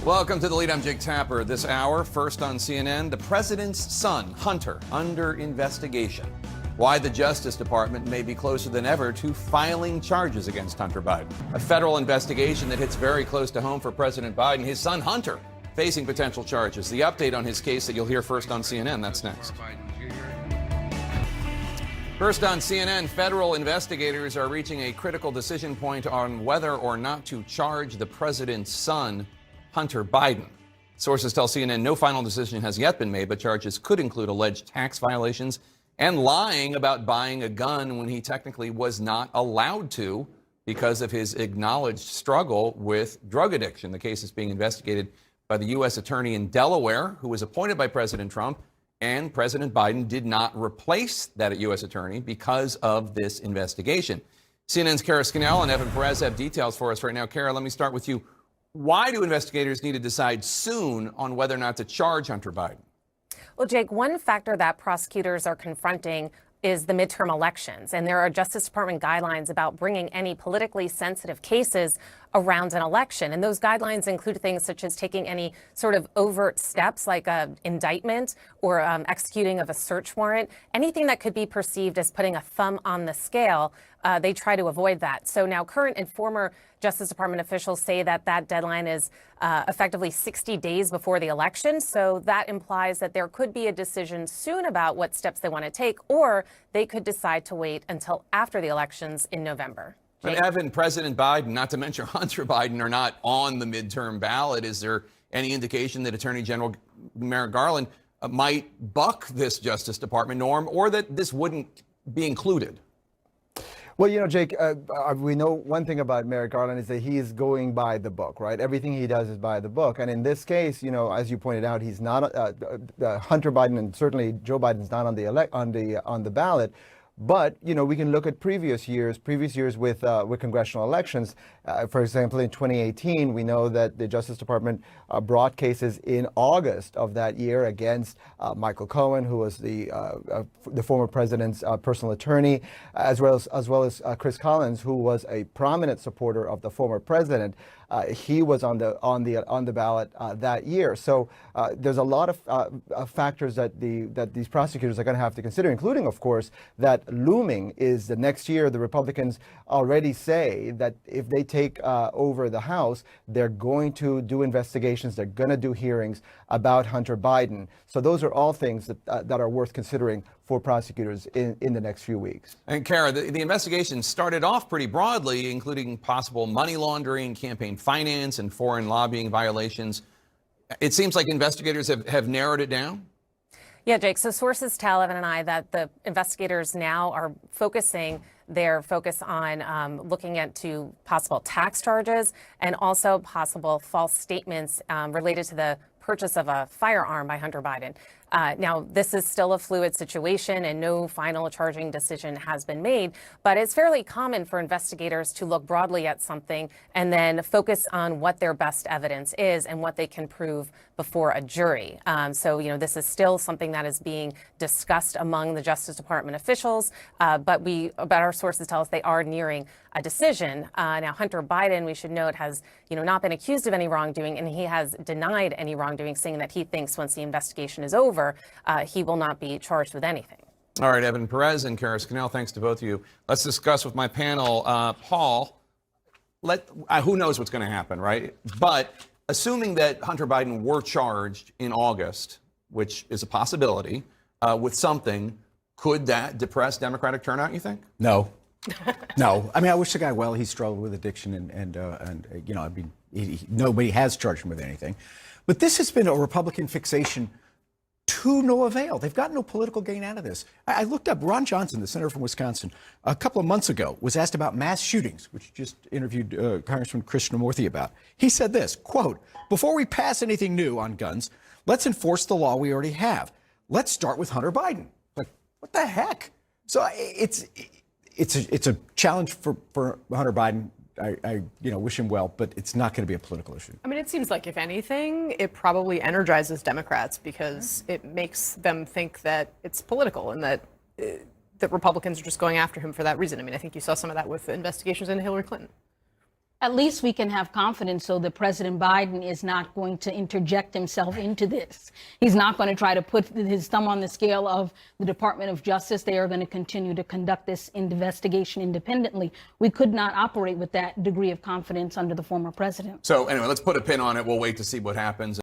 Welcome to The Lead. I'm Jake Tapper. This hour, first on CNN, the president's son, Hunter, under investigation. Why the Justice Department may be closer than ever to filing charges against Hunter Biden. A federal investigation that hits very close to home for President Biden. His son, Hunter, facing potential charges. The update on his case that you'll hear first on CNN. That's next. First on CNN, federal investigators are reaching a critical decision point on whether or not to charge the president's son, Hunter Biden. Sources tell CNN no final decision has yet been made, but charges could include alleged tax violations and lying about buying a gun when he technically was not allowed to because of his acknowledged struggle with drug addiction. The case is being investigated by the U.S. attorney in Delaware, who was appointed by President Trump, and President Biden did not replace that U.S. attorney because of this investigation. CNN's Kara Scannell and Evan Perez have details for us right now. Kara, let me start with you. Why do investigators need to decide soon on whether or not to charge Hunter Biden? Well, Jake, one factor that prosecutors are confronting is the midterm elections. And there are Justice Department guidelines about bringing any politically sensitive cases around an election. And those guidelines include things such as taking any sort of overt steps like an indictment or executing of a search warrant, anything that could be perceived as putting a thumb on the scale. They try to avoid that. So now current and former Justice Department officials say that that deadline is effectively 60 days before the election. So that implies that there could be a decision soon about what steps they want to take, or they could decide to wait until after the elections in November. But Evan, President Biden, not to mention Hunter Biden, are not on the midterm ballot. Is there any indication that Attorney General Merrick Garland might buck this Justice Department norm, or that this wouldn't be included? Well, you know, Jake, we know one thing about Merrick Garland is that he is going by the book, right? Everything he does is by the book. And in this case, you know, as you pointed out, he's not Hunter Biden, and certainly Joe Biden's not on the ballot. But, you know, we can look at previous years with congressional elections. For example, in 2018, we know that the Justice Department brought cases in August of that year against Michael Cohen, who was the former president's personal attorney, as well as Chris Collins, who was a prominent supporter of the former president. He was on the ballot that year. So there's a lot of factors that these prosecutors are going to have to consider, including, of course, that looming is the next year. The Republicans already say that if they take over the House, they're going to do investigations. They're going to do hearings about Hunter Biden. So those are all things that are worth considering for prosecutors in the next few weeks. And Kara, the investigation started off pretty broadly, including possible money laundering, campaign finance, and foreign lobbying violations. It seems like investigators have narrowed it down. Yeah, Jake. So sources tell Evan and I that the investigators now are focusing their focus on looking into possible tax charges and also possible false statements related to the purchase of a firearm by Hunter Biden. Now, this is still a fluid situation and no final charging decision has been made, but it's fairly common for investigators to look broadly at something and then focus on what their best evidence is and what they can prove before a jury. So, you know, this is still something that is being discussed among the Justice Department officials, but our sources tell us they are nearing a decision. Now, Hunter Biden, we should note, has, you know, not been accused of any wrongdoing, and he has denied any wrongdoing, saying that he thinks once the investigation is over, he will not be charged with anything. All right, Evan Perez and Kara Scannell, thanks to both of you. Let's discuss with my panel. Paul, who knows what's going to happen, right? But assuming that Hunter Biden were charged in August, which is a possibility, with something, could that depress Democratic turnout, you think? No. No. I mean, I wish the guy well. He struggled with addiction and you know, I mean, nobody has charged him with anything. But this has been a Republican fixation to no avail. They've got no political gain out of this. I looked up Ron Johnson, the senator from Wisconsin, a couple of months ago, was asked about mass shootings, which just interviewed Congressman Krishnamurthy about. He said this, quote, "Before we pass anything new on guns, let's enforce the law we already have. Let's start with Hunter Biden." Like, what the heck? So it's a challenge for Hunter Biden. I wish him well, but it's not going to be a political issue. I mean, it seems like, if anything, it probably energizes Democrats because it makes them think that it's political and that Republicans are just going after him for that reason. I mean, I think you saw some of that with investigations into Hillary Clinton. at least we can have confidence so that President Biden is not going to interject himself into this. He's not going to try to put his thumb on the scale of the Department of Justice. They are going to continue to conduct this investigation independently. We could not operate with that degree of confidence under the former president. So anyway, let's put a pin on it. We'll wait to see what happens.